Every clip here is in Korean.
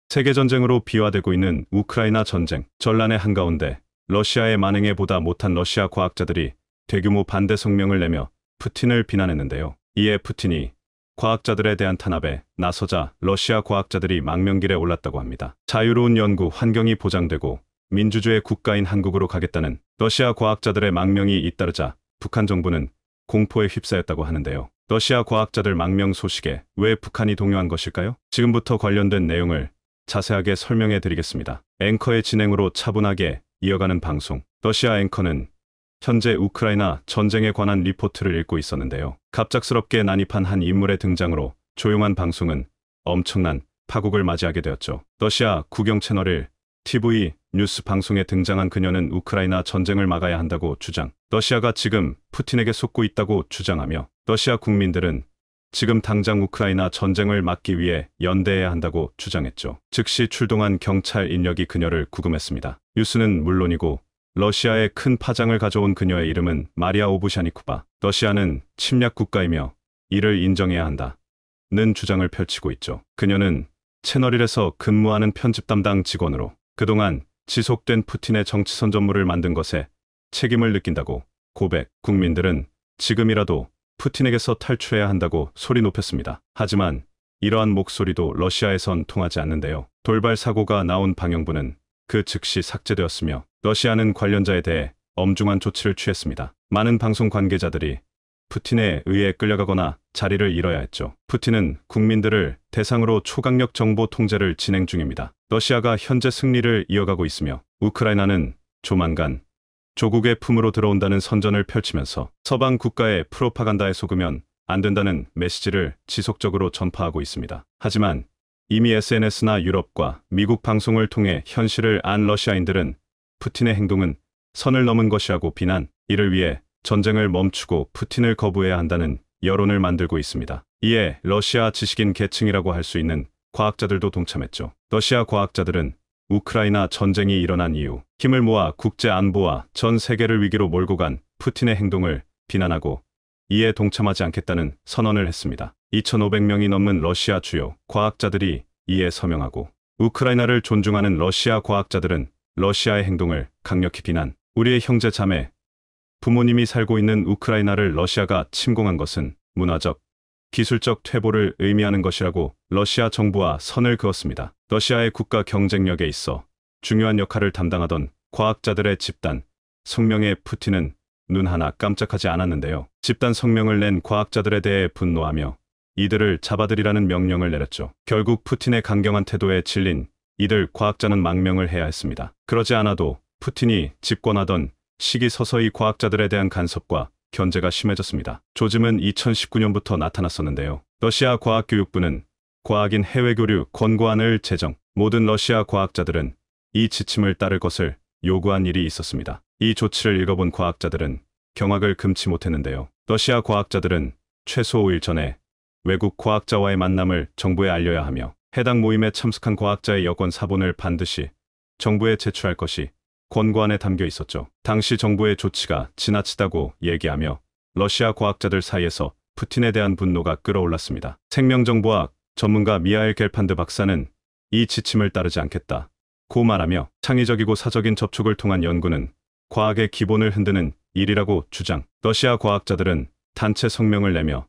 세계전쟁으로 비화되고 있는 우크라이나 전쟁. 전란의 한가운데 러시아의 만행에 보다 못한 러시아 과학자들이 대규모 반대 성명을 내며 푸틴을 비난했는데요. 이에 푸틴이 과학자들에 대한 탄압에 나서자 러시아 과학자들이 망명길에 올랐다고 합니다. 자유로운 연구 환경이 보장되고 민주주의 국가인 한국으로 가겠다는 러시아 과학자들의 망명이 잇따르자 북한 정부는 공포에 휩싸였다고 하는데요. 러시아 과학자들 망명 소식에 왜 북한이 동요한 것일까요? 지금부터 관련된 내용을 자세하게 설명해 드리겠습니다. 앵커의 진행으로 차분하게 이어가는 방송. 러시아 앵커는 현재 우크라이나 전쟁에 관한 리포트를 읽고 있었는데요. 갑작스럽게 난입한 한 인물의 등장으로 조용한 방송은 엄청난 파국을 맞이하게 되었죠. 러시아 국영 채널 1 TV 뉴스 방송에 등장한 그녀는 우크라이나 전쟁을 막아야 한다고 주장. 러시아가 지금 푸틴에게 속고 있다고 주장하며 러시아 국민들은 지금 당장 우크라이나 전쟁을 막기 위해 연대해야 한다고 주장했죠. 즉시 출동한 경찰 인력이 그녀를 구금했습니다. 뉴스는 물론이고 러시아에 큰 파장을 가져온 그녀의 이름은 마리아 오브샤니쿠바. 러시아는 침략 국가이며 이를 인정해야 한다는 주장을 펼치고 있죠. 그녀는 채널1에서 근무하는 편집 담당 직원으로 그동안 지속된 푸틴의 정치선 전물을 만든 것에 책임을 느낀다고 고백. 국민들은 지금이라도 푸틴에게서 탈출해야 한다고 소리 높였습니다. 하지만 이러한 목소리도 러시아에선 통하지 않는데요. 돌발 사고가 나온 방영부는 그 즉시 삭제되었으며 러시아는 관련자에 대해 엄중한 조치를 취했습니다. 많은 방송 관계자들이 푸틴에 의해 끌려가거나 자리를 잃어야 했죠. 푸틴은 국민들을 대상으로 초강력 정보 통제를 진행 중입니다. 러시아가 현재 승리를 이어가고 있으며 우크라이나는 조만간 조국의 품으로 들어온다는 선전을 펼치면서 서방 국가의 프로파간다에 속으면 안 된다는 메시지를 지속적으로 전파하고 있습니다. 하지만 이미 SNS나 유럽과 미국 방송을 통해 현실을 안 러시아인들은 푸틴의 행동은 선을 넘은 것이라고 비난, 이를 위해 전쟁을 멈추고 푸틴을 거부해야 한다는 여론을 만들고 있습니다. 이에 러시아 지식인 계층이라고 할 수 있는 과학자들도 동참했죠. 러시아 과학자들은 우크라이나 전쟁이 일어난 이후 힘을 모아 국제 안보와 전 세계를 위기로 몰고 간 푸틴의 행동을 비난하고 이에 동참하지 않겠다는 선언을 했습니다. 2,500명이 넘는 러시아 주요 과학자들이 이에 서명하고 우크라이나를 존중하는 러시아 과학자들은 러시아의 행동을 강력히 비난. 우리의 형제 자매, 부모님이 살고 있는 우크라이나를 러시아가 침공한 것은 문화적, 기술적 퇴보를 의미하는 것이라고 러시아 정부와 선을 그었습니다. 러시아의 국가 경쟁력에 있어 중요한 역할을 담당하던 과학자들의 집단 성명에 푸틴은 눈 하나 깜짝하지 않았는데요. 집단 성명을 낸 과학자들에 대해 분노하며 이들을 잡아들이라는 명령을 내렸죠. 결국 푸틴의 강경한 태도에 질린 이들 과학자는 망명을 해야 했습니다. 그러지 않아도 푸틴이 집권하던 시기 서서히 과학자들에 대한 간섭과 견제가 심해졌습니다. 조짐은 2019년부터 나타났었는데요. 러시아 과학교육부는 과학인 해외교류 권고안을 제정. 모든 러시아 과학자들은 이 지침을 따를 것을 요구한 일이 있었습니다. 이 조치를 읽어본 과학자들은 경악을 금치 못했는데요. 러시아 과학자들은 최소 5일 전에 외국 과학자와의 만남을 정부에 알려야 하며 해당 모임에 참석한 과학자의 여권 사본을 반드시 정부에 제출할 것이 권고안에 담겨 있었죠. 당시 정부의 조치가 지나치다고 얘기하며 러시아 과학자들 사이에서 푸틴에 대한 분노가 끌어올랐습니다. 생명정보학 전문가 미하일 겔판드 박사는 이 지침을 따르지 않겠다고 말하며 창의적이고 사적인 접촉을 통한 연구는 과학의 기본을 흔드는 일이라고 주장. 러시아 과학자들은 단체 성명을 내며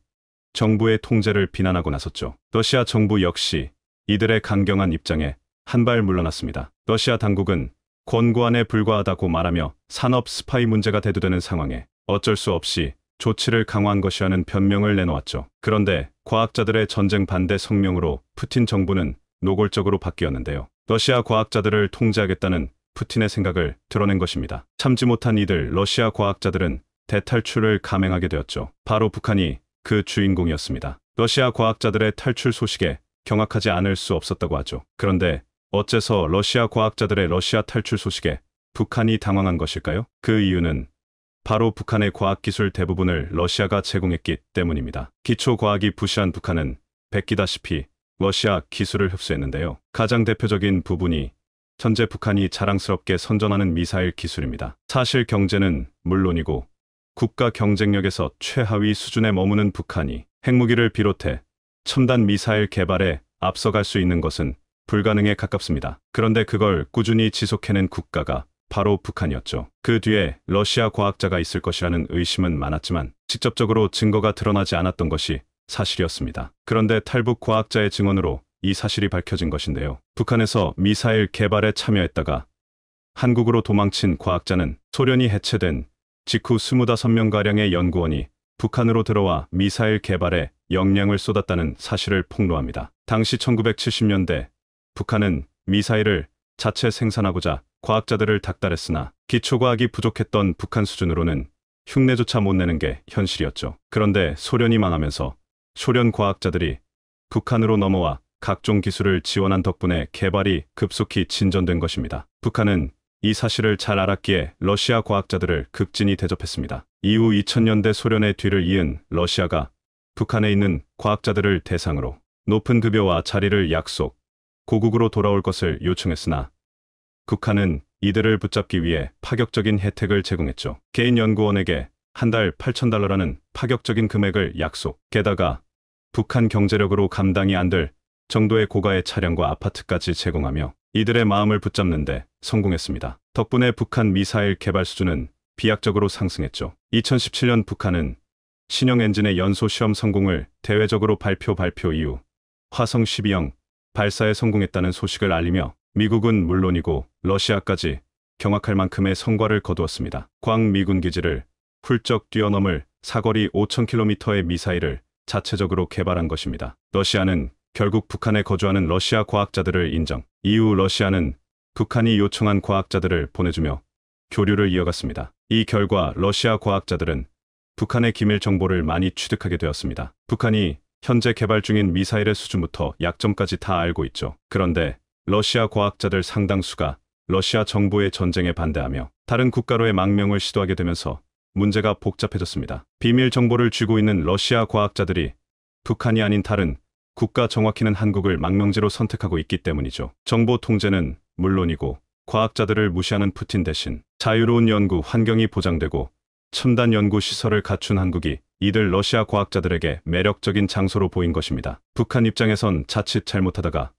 정부의 통제를 비난하고 나섰죠. 러시아 정부 역시 이들의 강경한 입장에 한 발 물러났습니다. 러시아 당국은 권고안에 불과하다고 말하며 산업 스파이 문제가 대두되는 상황에 어쩔 수 없이 조치를 강화한 것이라는 변명을 내놓았죠. 그런데 과학자들의 전쟁 반대 성명으로 푸틴 정부는 노골적으로 바뀌었는데요. 러시아 과학자들을 통제하겠다는 푸틴의 생각을 드러낸 것입니다. 참지 못한 이들 러시아 과학자들은 대탈출을 감행하게 되었죠. 바로 북한이 그 주인공이었습니다. 러시아 과학자들의 탈출 소식에 경악하지 않을 수 없었다고 하죠. 그런데 어째서 러시아 과학자들의 러시아 탈출 소식에 북한이 당황한 것일까요? 그 이유는 바로 북한의 과학기술 대부분을 러시아가 제공했기 때문입니다. 기초과학이 부실한 북한은 베끼다시피 러시아 기술을 흡수했는데요. 가장 대표적인 부분이 현재 북한이 자랑스럽게 선전하는 미사일 기술입니다. 사실 경제는 물론이고 국가 경쟁력에서 최하위 수준에 머무는 북한이 핵무기를 비롯해 첨단 미사일 개발에 앞서갈 수 있는 것은 불가능에 가깝습니다. 그런데 그걸 꾸준히 지속해낸 국가가 바로 북한이었죠. 그 뒤에 러시아 과학자가 있을 것이라는 의심은 많았지만 직접적으로 증거가 드러나지 않았던 것이 사실이었습니다. 그런데 탈북 과학자의 증언으로 이 사실이 밝혀진 것인데요. 북한에서 미사일 개발에 참여했다가 한국으로 도망친 과학자는 소련이 해체된 직후 25명가량의 연구원이 북한으로 들어와 미사일 개발에 역량을 쏟았다는 사실을 폭로합니다. 당시 1970년대 북한은 미사일을 자체 생산하고자 과학자들을 닥달했으나 기초과학이 부족했던 북한 수준으로는 흉내조차 못 내는 게 현실이었죠. 그런데 소련이 망하면서 소련 과학자들이 북한으로 넘어와 각종 기술을 지원한 덕분에 개발이 급속히 진전된 것입니다. 북한은 이 사실을 잘 알았기에 러시아 과학자들을 극진히 대접했습니다. 이후 2000년대 소련의 뒤를 이은 러시아가 북한에 있는 과학자들을 대상으로 높은 급여와 자리를 약속, 고국으로 돌아올 것을 요청했으나 북한은 이들을 붙잡기 위해 파격적인 혜택을 제공했죠. 개인 연구원에게 한 달 8,000달러라는 파격적인 금액을 약속, 게다가 북한 경제력으로 감당이 안 될 정도의 고가의 차량과 아파트까지 제공하며 이들의 마음을 붙잡는데 성공했습니다. 덕분에 북한 미사일 개발 수준은 비약적으로 상승했죠. 2017년 북한은 신형 엔진의 연소 시험 성공을 대외적으로 발표 이후 화성 12형 발사에 성공했다는 소식을 알리며 미국은 물론이고 러시아까지 경악할 만큼의 성과를 거두었습니다. 광 미군 기지를 훌쩍 뛰어넘을 사거리 5,000km의 미사일을 자체적으로 개발한 것입니다. 러시아는 결국 북한에 거주하는 러시아 과학자들을 인정. 이후 러시아는 북한이 요청한 과학자들을 보내주며 교류를 이어갔습니다. 이 결과 러시아 과학자들은 북한의 기밀 정보를 많이 취득하게 되었습니다. 북한이 현재 개발 중인 미사일의 수준부터 약점까지 다 알고 있죠. 그런데 러시아 과학자들 상당수가 러시아 정부의 전쟁에 반대하며 다른 국가로의 망명을 시도하게 되면서 문제가 복잡해졌습니다. 비밀 정보를 쥐고 있는 러시아 과학자들이 북한이 아닌 다른 국가 정확히는 한국을 망명지로 선택하고 있기 때문이죠. 정보 통제는 물론이고 과학자들을 무시하는 푸틴 대신 자유로운 연구 환경이 보장되고 첨단 연구 시설을 갖춘 한국이 이들 러시아 과학자들에게 매력적인 장소로 보인 것입니다. 북한 입장에선 자칫 잘못하다가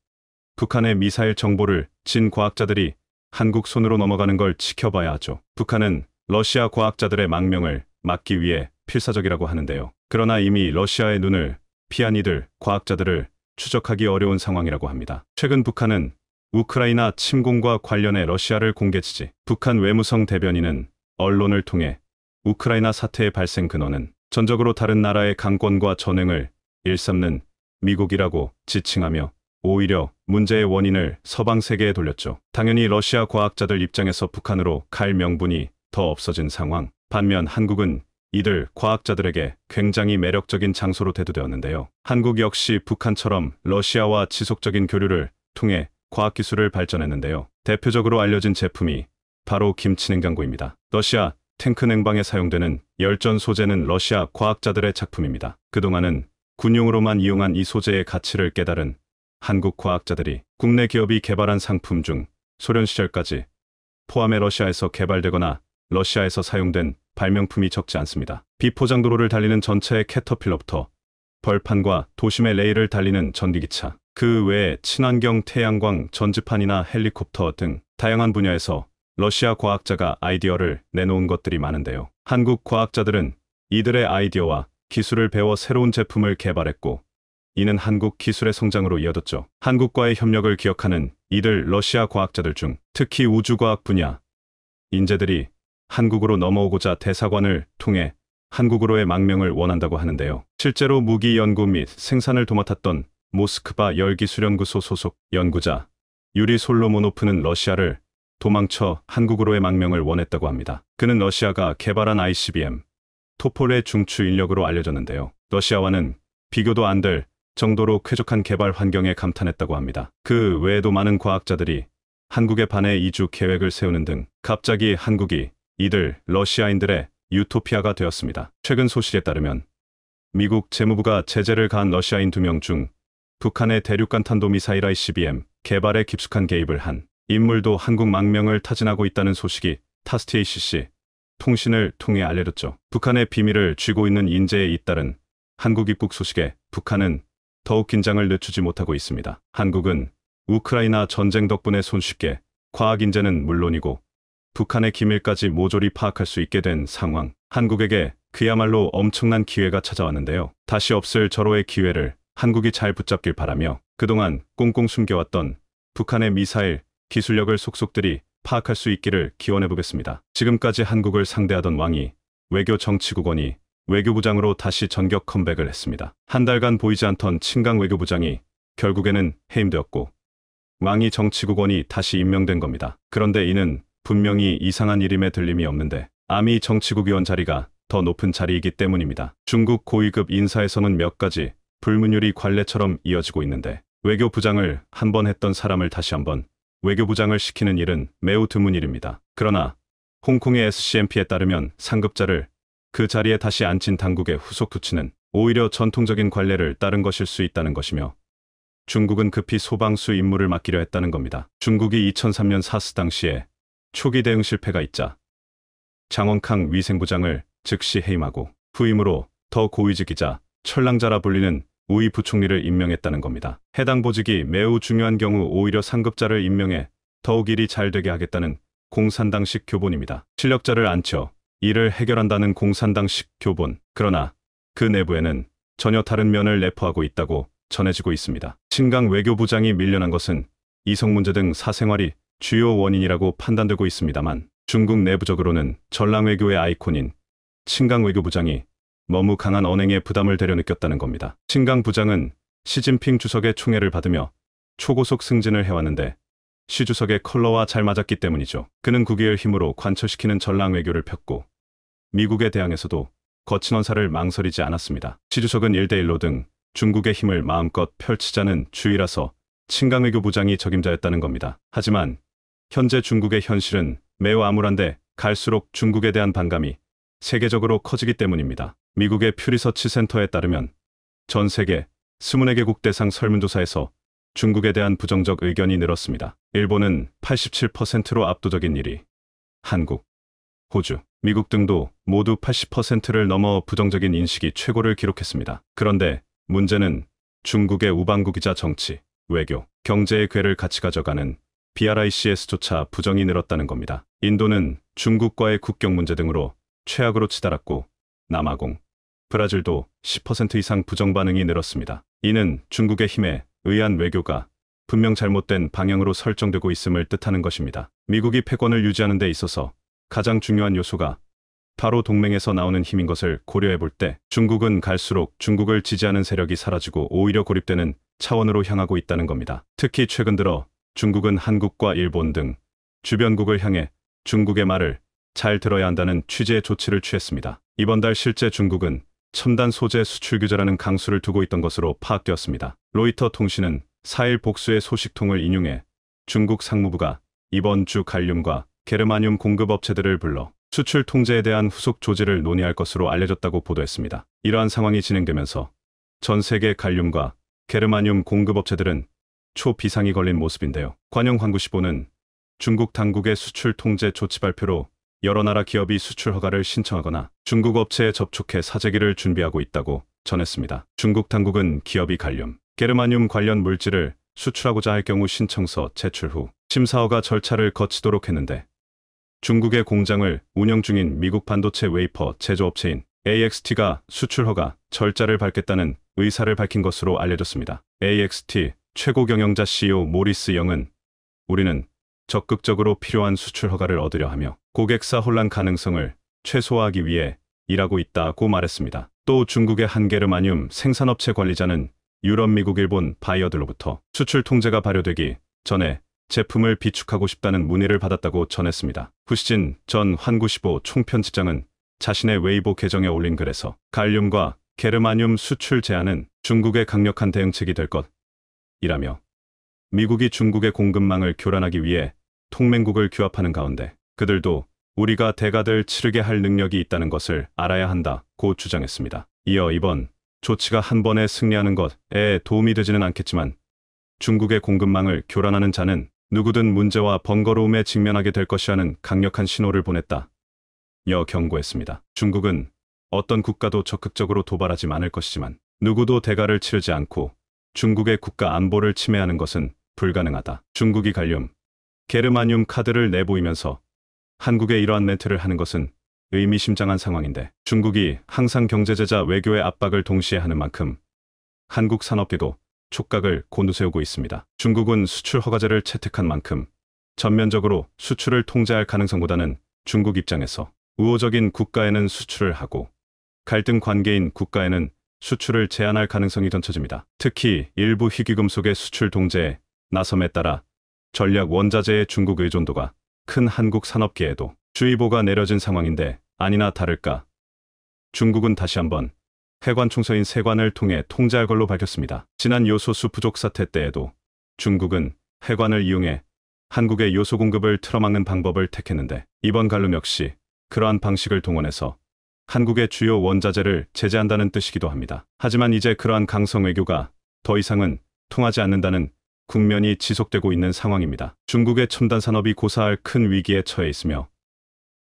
북한의 미사일 정보를 진 과학자들이 한국 손으로 넘어가는 걸 지켜봐야 하죠. 북한은 러시아 과학자들의 망명을 막기 위해 필사적이라고 하는데요. 그러나 이미 러시아의 눈을 피한 이들 과학자들을 추적하기 어려운 상황이라고 합니다. 최근 북한은 우크라이나 침공과 관련해 러시아를 공개 지지. 북한 외무성 대변인은 언론을 통해 우크라이나 사태의 발생 근원은 전적으로 다른 나라의 강권과 전횡을 일삼는 미국이라고 지칭하며 오히려 문제의 원인을 서방 세계에 돌렸죠. 당연히 러시아 과학자들 입장에서 북한으로 갈 명분이 더 없어진 상황. 반면 한국은 이들 과학자들에게 굉장히 매력적인 장소로 대두되었는데요. 한국 역시 북한처럼 러시아와 지속적인 교류를 통해 과학기술을 발전했는데요. 대표적으로 알려진 제품이 바로 김치냉장고입니다. 러시아 탱크 냉방에 사용되는 열전 소재는 러시아 과학자들의 작품입니다. 그동안은 군용으로만 이용한 이 소재의 가치를 깨달은 한국 과학자들이 국내 기업이 개발한 상품 중 소련 시절까지 포함해 러시아에서 개발되거나 러시아에서 사용된 발명품이 적지 않습니다. 비포장도로를 달리는 전차의 캐터필러부터 벌판과 도심의 레일을 달리는 전기기차, 그 외에 친환경 태양광 전지판이나 헬리콥터 등 다양한 분야에서 러시아 과학자가 아이디어를 내놓은 것들이 많은데요. 한국 과학자들은 이들의 아이디어와 기술을 배워 새로운 제품을 개발했고 이는 한국 기술의 성장으로 이어졌죠. 한국과의 협력을 기억하는 이들 러시아 과학자들 중 특히 우주과학 분야 인재들이 한국으로 넘어오고자 대사관을 통해 한국으로의 망명을 원한다고 하는데요. 실제로 무기 연구 및 생산을 도맡았던 모스크바 열기수련구소 소속 연구자 유리 솔로모노프는 러시아를 도망쳐 한국으로의 망명을 원했다고 합니다. 그는 러시아가 개발한 ICBM, 토폴의 중추 인력으로 알려졌는데요. 러시아와는 비교도 안 될 정도로 쾌적한 개발 환경에 감탄했다고 합니다. 그 외에도 많은 과학자들이 한국에 반해 이주 계획을 세우는 등 갑자기 한국이 이들 러시아인들의 유토피아가 되었습니다. 최근 소식에 따르면 미국 재무부가 제재를 가한 러시아인 2명 중 북한의 대륙간 탄도미사일 ICBM 개발에 깊숙한 개입을 한 인물도 한국 망명을 타진하고 있다는 소식이 타스 TACC 통신을 통해 알려졌죠. 북한의 비밀을 쥐고 있는 인재에 잇따른 한국 입국 소식에 북한은 더욱 긴장을 늦추지 못하고 있습니다. 한국은 우크라이나 전쟁 덕분에 손쉽게 과학 인재는 물론이고 북한의 기밀까지 모조리 파악할 수 있게 된 상황. 한국에게 그야말로 엄청난 기회가 찾아왔는데요. 다시 없을 절호의 기회를 한국이 잘 붙잡길 바라며 그동안 꽁꽁 숨겨왔던 북한의 미사일 기술력을 속속들이 파악할 수 있기를 기원해보겠습니다. 지금까지 한국을 상대하던 왕이 외교 정치국원이 외교부장으로 다시 전격 컴백을 했습니다. 한 달간 보이지 않던 친강 외교부장이 결국에는 해임되었고 왕이 정치국원이 다시 임명된 겁니다. 그런데 이는 분명히 이상한 일임에 들림이 없는데 아미 정치국위원 자리가 더 높은 자리이기 때문입니다. 중국 고위급 인사에서는 몇 가지 불문율이 관례처럼 이어지고 있는데 외교부장을 한 번 했던 사람을 다시 한번 외교부장을 시키는 일은 매우 드문 일입니다. 그러나 홍콩의 SCMP에 따르면 상급자를 그 자리에 다시 앉힌 당국의 후속 조치는 오히려 전통적인 관례를 따른 것일 수 있다는 것이며 중국은 급히 소방수 임무를 맡기려 했다는 겁니다. 중국이 2003년 사스 당시에 초기 대응 실패가 있자 장원캉 위생부장을 즉시 해임하고 후임으로 더 고위직이자 철랑자라 불리는 우이 부총리를 임명했다는 겁니다. 해당 보직이 매우 중요한 경우 오히려 상급자를 임명해 더욱 일이 잘 되게 하겠다는 공산당식 교본입니다. 실력자를 앉혀 일을 해결한다는 공산당식 교본. 그러나 그 내부에는 전혀 다른 면을 내포하고 있다고 전해지고 있습니다. 친강 외교부장이 밀려난 것은 이성 문제 등 사생활이 주요 원인이라고 판단되고 있습니다만 중국 내부적으로는 전랑 외교의 아이콘인 친강 외교부장이 너무 강한 언행에 부담을 대려 느꼈다는 겁니다. 친강 부장은 시진핑 주석의 총애를 받으며 초고속 승진을 해왔는데 시 주석의 컬러와 잘 맞았기 때문이죠. 그는 국위를 힘으로 관철시키는 전랑 외교를 폈고 미국에 대항해서도 거친 언사를 망설이지 않았습니다. 시 주석은 1대1로 등 중국의 힘을 마음껏 펼치자는 주의라서 친강 외교부장이 적임자였다는 겁니다. 하지만 현재 중국의 현실은 매우 암울한데 갈수록 중국에 대한 반감이 세계적으로 커지기 때문입니다. 미국의 퓨리서치 센터에 따르면 전 세계 24개국 대상 설문조사에서 중국에 대한 부정적 의견이 늘었습니다. 일본은 87%로 압도적인 1위, 한국, 호주, 미국 등도 모두 80%를 넘어 부정적인 인식이 최고를 기록했습니다. 그런데 문제는 중국의 우방국이자 정치, 외교, 경제의 궤를 같이 가져가는 BRICS조차 부정이 늘었다는 겁니다. 인도는 중국과의 국경 문제 등으로 최악으로 치달았고 남아공, 브라질도 10% 이상 부정 반응이 늘었습니다. 이는 중국의 힘에 의한 외교가 분명 잘못된 방향으로 설정되고 있음을 뜻하는 것입니다. 미국이 패권을 유지하는 데 있어서 가장 중요한 요소가 바로 동맹에서 나오는 힘인 것을 고려해 볼 때 중국은 갈수록 중국을 지지하는 세력이 사라지고 오히려 고립되는 차원으로 향하고 있다는 겁니다. 특히 최근 들어 중국은 한국과 일본 등 주변국을 향해 중국의 말을 잘 들어야 한다는 취지의 조치를 취했습니다. 이번 달 실제 중국은 첨단 소재 수출 규제라는 강수를 두고 있던 것으로 파악되었습니다. 로이터 통신은 4일 복수의 소식통을 인용해 중국 상무부가 이번 주 갈륨과 게르마늄 공급 업체들을 불러 수출 통제에 대한 후속 조치를 논의할 것으로 알려졌다고 보도했습니다. 이러한 상황이 진행되면서 전 세계 갈륨과 게르마늄 공급 업체들은 초비상이 걸린 모습인데요. 관영환구시보는 중국 당국의 수출 통제 조치 발표로 여러 나라 기업이 수출 허가를 신청하거나 중국 업체에 접촉해 사재기를 준비하고 있다고 전했습니다. 중국 당국은 기업이 갈륨, 게르마늄 관련 물질을 수출하고자 할 경우 신청서 제출 후 심사 허가 절차를 거치도록 했는데 중국의 공장을 운영 중인 미국 반도체 웨이퍼 제조업체인 AXT가 수출 허가 절차를 밟겠다는 의사를 밝힌 것으로 알려졌습니다. AXT 최고 경영자 CEO 모리스 영은 우리는 적극적으로 필요한 수출 허가를 얻으려 하며 고객사 혼란 가능성을 최소화하기 위해 일하고 있다고 말했습니다. 또 중국의 한 게르마늄 생산업체 관리자는 유럽, 미국, 일본 바이어들로부터 수출 통제가 발효되기 전에 제품을 비축하고 싶다는 문의를 받았다고 전했습니다. 후시진 전 환구시보 총편집장은 자신의 웨이보 계정에 올린 글에서 갈륨과 게르마늄 수출 제한은 중국의 강력한 대응책이 될 것이라며 미국이 중국의 공급망을 교란하기 위해 동맹국을 규합하는 가운데 그들도 우리가 대가들 치르게 할 능력이 있다는 것을 알아야 한다고 주장했습니다. 이어 이번 조치가 한 번에 승리하는 것에 도움이 되지는 않겠지만 중국의 공급망을 교란하는 자는 누구든 문제와 번거로움에 직면하게 될 것이라는 강력한 신호를 보냈다. 여 경고했습니다. 중국은 어떤 국가도 적극적으로 도발하지 않을 것이지만 누구도 대가를 치르지 않고 중국의 국가 안보를 침해하는 것은 불가능하다. 중국이 갈륨, 게르마늄 카드를 내보이면서 한국에 이러한 멘트를 하는 것은 의미심장한 상황인데, 중국이 항상 경제제자 외교의 압박을 동시에 하는 만큼 한국 산업계도 촉각을 곤두세우고 있습니다. 중국은 수출 허가제를 채택한 만큼 전면적으로 수출을 통제할 가능성보다는 중국 입장에서 우호적인 국가에는 수출을 하고 갈등 관계인 국가에는 수출을 제한할 가능성이 던쳐집니다. 특히 일부 희귀금속의 수출 통제에 나섬에 따라 전략 원자재의 중국 의존도가 큰 한국 산업계에도 주의보가 내려진 상황인데, 아니나 다를까 중국은 다시 한번 해관 총서인 세관을 통해 통제할 걸로 밝혔습니다. 지난 요소수 부족 사태 때에도 중국은 해관을 이용해 한국의 요소 공급을 틀어막는 방법을 택했는데, 이번 갈륨 역시 그러한 방식을 동원해서 한국의 주요 원자재를 제재한다는 뜻이기도 합니다. 하지만 이제 그러한 강성 외교가 더 이상은 통하지 않는다는 국면이 지속되고 있는 상황입니다. 중국의 첨단 산업이 고사할 큰 위기에 처해 있으며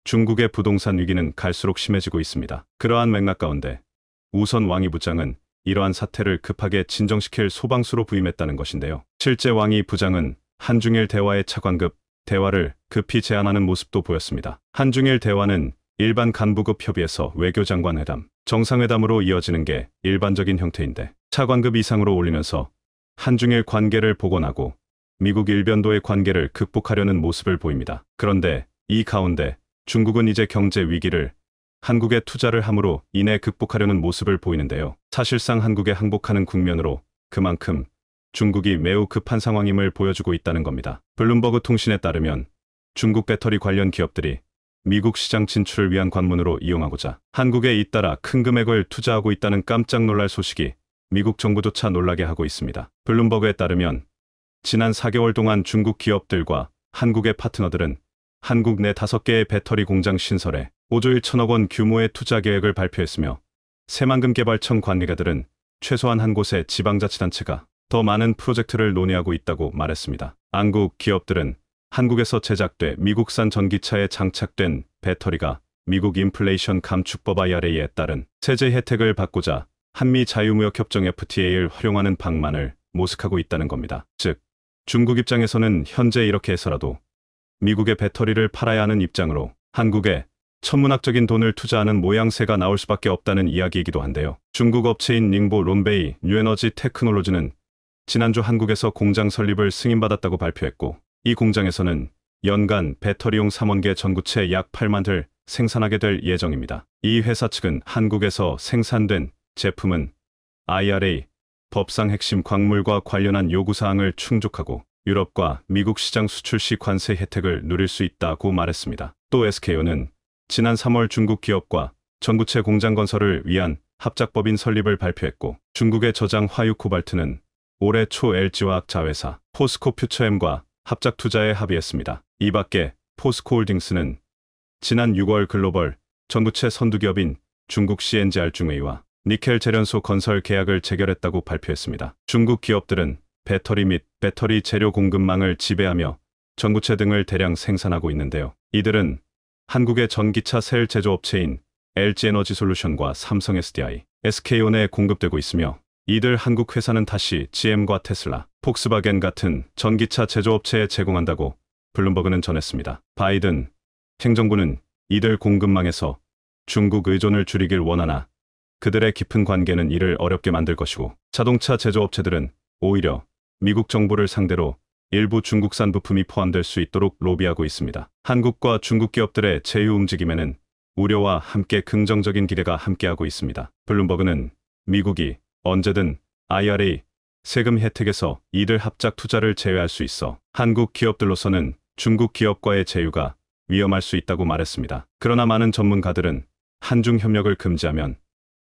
중국의 부동산 위기는 갈수록 심해지고 있습니다. 그러한 맥락 가운데 우선 왕이 부장은 이러한 사태를 급하게 진정시킬 소방수로 부임했다는 것인데요. 실제 왕이 부장은 한중일 대화의 차관급 대화를 급히 제안하는 모습도 보였습니다. 한중일 대화는 일반 간부급 협의에서 외교장관 회담, 정상회담으로 이어지는 게 일반적인 형태인데, 차관급 이상으로 올리면서 한중일 관계를 복원하고 미국 일변도의 관계를 극복하려는 모습을 보입니다. 그런데 이 가운데 중국은 이제 경제 위기를 한국에 투자를 함으로 인해 극복하려는 모습을 보이는데요. 사실상 한국에 항복하는 국면으로 그만큼 중국이 매우 급한 상황임을 보여주고 있다는 겁니다. 블룸버그 통신에 따르면 중국 배터리 관련 기업들이 미국 시장 진출을 위한 관문으로 이용하고자 한국에 잇따라 큰 금액을 투자하고 있다는 깜짝 놀랄 소식이 미국 정부조차 놀라게 하고 있습니다. 블룸버그에 따르면 지난 4개월 동안 중국 기업들과 한국의 파트너들은 한국 내 5개의 배터리 공장 신설에 5조 1천억 원 규모의 투자 계획을 발표했으며, 새만금개발청 관계자들은 최소한 한 곳의 지방자치단체가 더 많은 프로젝트를 논의하고 있다고 말했습니다. 한국 기업들은 한국에서 제작돼 미국산 전기차에 장착된 배터리가 미국 인플레이션 감축법 IRA에 따른 세제 혜택을 받고자 한미 자유무역협정 FTA를 활용하는 방만을 모색하고 있다는 겁니다. 즉, 중국 입장에서는 현재 이렇게 해서라도 미국의 배터리를 팔아야 하는 입장으로 한국에 천문학적인 돈을 투자하는 모양새가 나올 수밖에 없다는 이야기이기도 한데요. 중국 업체인 닝보 론베이 뉴에너지 테크놀로지는 지난주 한국에서 공장 설립을 승인받았다고 발표했고, 이 공장에서는 연간 배터리용 3원계 전구체 약 8만 를 생산하게 될 예정입니다. 이 회사 측은 한국에서 생산된 제품은 IRA 법상 핵심 광물과 관련한 요구사항을 충족하고 유럽과 미국 시장 수출 시 관세 혜택을 누릴 수 있다고 말했습니다. 또 SK온은 지난 3월 중국 기업과 전구체 공장 건설을 위한 합작법인 설립을 발표했고, 중국의 저장 화유 코발트는 올해 초 LG화학 자회사 포스코 퓨처엠과 합작 투자에 합의했습니다. 이 밖에 포스코홀딩스는 지난 6월 글로벌 전구체 선두기업인 중국 CNGR 중의와 니켈 재련소 건설 계약을 체결했다고 발표했습니다. 중국 기업들은 배터리 및 배터리 재료 공급망을 지배하며 전구체 등을 대량 생산하고 있는데요. 이들은 한국의 전기차 셀 제조업체인 LG에너지솔루션과 삼성 SDI, SK온에 공급되고 있으며, 이들 한국 회사는 다시 GM과 테슬라, 폭스바겐 같은 전기차 제조업체에 제공한다고 블룸버그는 전했습니다. 바이든 행정부는 이들 공급망에서 중국 의존을 줄이길 원하나 그들의 깊은 관계는 이를 어렵게 만들 것이고, 자동차 제조업체들은 오히려 미국 정부를 상대로 일부 중국산 부품이 포함될 수 있도록 로비하고 있습니다. 한국과 중국 기업들의 제휴 움직임에는 우려와 함께 긍정적인 기대가 함께하고 있습니다. 블룸버그는 미국이 언제든 IRA 세금 혜택에서 이들 합작 투자를 제외할 수 있어 한국 기업들로서는 중국 기업과의 제휴가 위험할 수 있다고 말했습니다. 그러나 많은 전문가들은 한중 협력을 금지하면